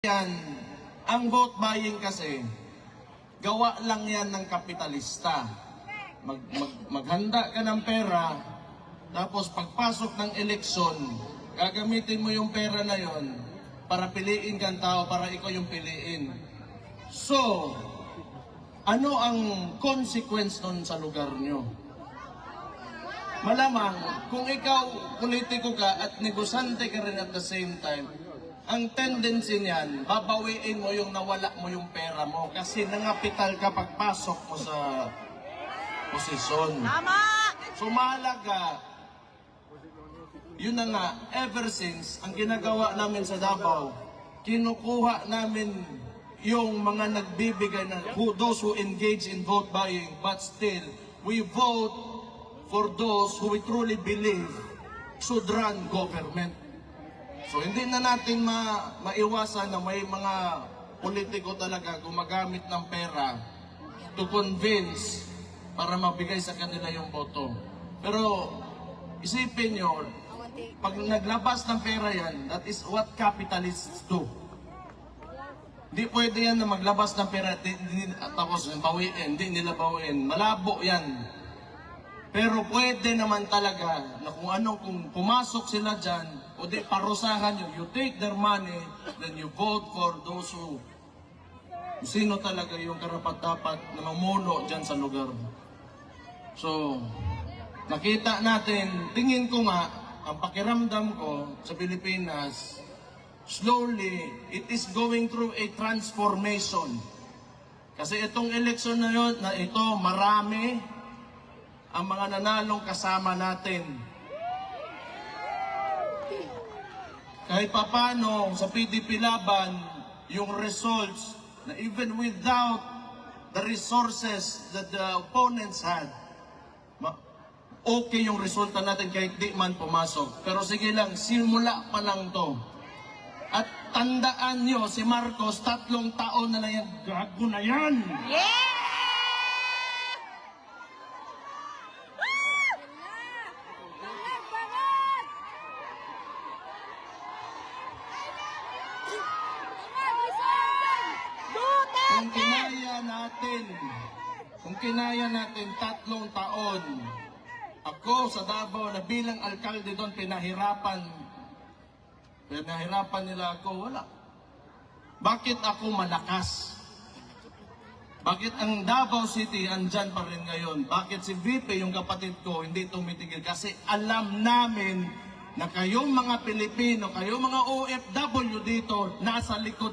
Yan, ang vote buying kasi, gawa lang yan ng kapitalista. Maghanda ka ng pera, tapos pagpasok ng eleksyon, gagamitin mo yung pera na yon para piliin kang tao, para ikaw yung piliin. So, ano ang consequence nun sa lugar nyo? Malamang, kung ikaw politiko ka at negosante ka rin at the same time, ang tendency niyan, babawiin mo yung nawala mo yung pera mo kasi nangapital ka pagpasok mo sa posisyon. Tama! So mahalaga, yun na nga, ever since, ang ginagawa namin sa Davao, kinukuha namin yung mga nagbibigay na, those who engage in vote buying, but still, we vote for those who we truly believe should run government. So hindi na natin maiwasan na may mga politiko talaga gumagamit ng pera to convince para mabigay sa kanila yung boto. Pero isipin nyo, pag naglabas ng pera yan, that is what capitalists do. Hindi pwede yan na maglabas ng pera tapos bawiin, hindi nila bawiin. Malabo yan. Pero pwede naman talaga na kung pumasok sila dyan, o di parusahan nyo, you take their money, then you vote for those who, sino talaga yung karapat-dapat na mamuno dyan sa lugar. So, nakita natin, tingin ko nga, ang pakiramdam ko sa Pilipinas, slowly, it is going through a transformation. Kasi itong eleksyon na yun, na ito, marami ang mga nanalong kasama natin. Kahit papano sa PDP Laban, yung results na even without the resources that the opponents had, okay yung resulta natin kahit di man pumasok. Pero sige lang, simula pa lang to. At tandaan nyo, si Marcos, 3 taon na lang yan, gago na yan! Yeah! Kung kinaya natin 3 taon, ako sa Davao na bilang alkalde doon, pinahirapan nila ako, wala. Bakit ako malakas? Bakit ang Davao City andyan pa rin ngayon? Bakit si VP, yung kapatid ko, hindi tumitigil? Kasi alam namin na kayong mga Pilipino, kayong mga OFW dito, nasa likod